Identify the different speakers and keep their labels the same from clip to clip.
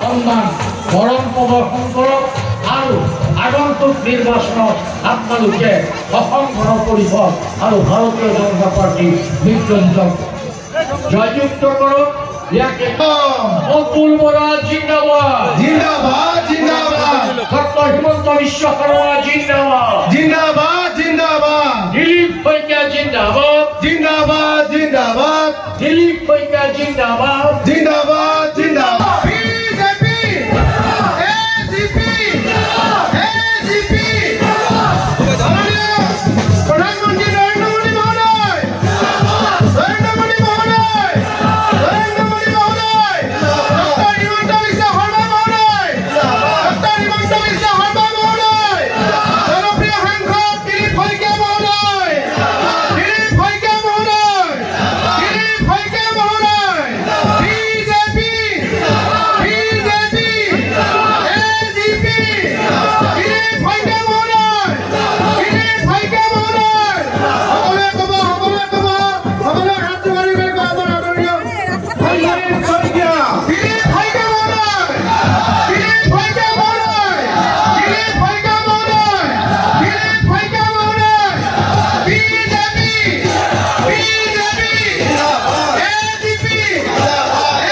Speaker 1: সন্মান মৰম প্ৰদৰ্শন কৰক আৰু আগন্তুক নিৰ্বাচনত আপোনালোকে অসম গণ পৰিষদ আৰু ভাৰতীয় জনতা পাৰ্টি মিত্ৰজোঁটক জয়যুক্ত কৰক। ইয়াকে অতুল বৰা জিন্দাবাদ
Speaker 2: জিন্দাবাদ জিন্দাবাদ
Speaker 1: ডক্টৰ হিমন্ত বিশ্ব শৰ্মা জিন্দাবাদ
Speaker 2: জিন্দাবাদ জিন্দাবাদ
Speaker 1: দিলীপ শইকীয়া জিন্দাবাদ
Speaker 2: জিন্দাবাদ জিন্দাবাদ
Speaker 1: দিলীপ শইকীয়া জিন্দাবাদ
Speaker 2: জিন্দাবাদ জিন্দাবাদ বিজেপি এজিপি এজিপি প্রধানমন্ত্রী নরেন্দ্র মোদী মহোদয় নরেন্দ্র মোদী মহোদয় নরেন্দ্র মোদী মহোদয় ডক্টর হিমন্ত বিশ্ব শর্মা মহোদয় ডক্টর হিমন্ত বিশ্ব শর্মা মহোদয় জনপ্রিয় সাংসদ দিলীপ শইকীয়া মহোদয় দিলীপ শইকীয়া মহোদয় দিলীপ শইকীয়া মহোদয় BJP BJP AGP Dilip Saikia মহোদয় দিলীপ শইকীয়া মহোদয় সকলোৱে হাত জোকাৰি কৰিব আমাৰ আদৰণীয় দিলীপ শইকীয়া দিলীপ শইকীয়া মহোদয় দিলীপ শইকীয়া মহোদয় দিলীপ শইকীয়া মহোদয় দিলীপ শইকীয়া মহোদয় বিজেপি বিজেপি এজিপি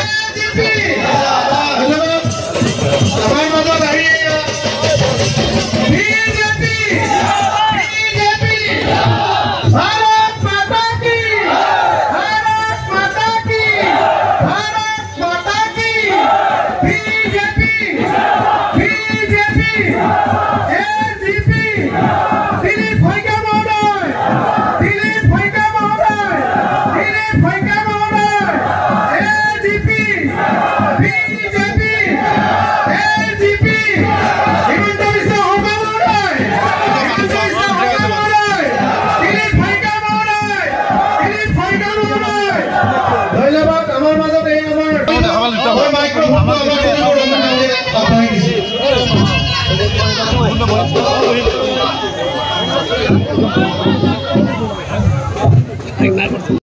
Speaker 2: এজিপি ধন্যবাদ। আমাৰ মাজত আহি বিজেপি বিজেপি ভাৰত মাতা কি ভাৰত মাতা কি ভাৰত মাতা কি BJP BJP AGP Dilip Saikia মহোদয় দিলীপ শইকীয়া মহোদয় দিলীপ শইকীয়া মহোদয় AGP BJP AGP Himanta Biswa Sarma মহোদয় হিমন্ত বিশ্ব শৰ্মা মহোদয় দিলীপ শইকীয়া মহোদয় দিলীপ শইকীয়া মহোদয় ধন্যবাদ। আমাৰ মাজত এই আমাৰ মাইক্ৰফোনটো আঁতৰাই দিছে।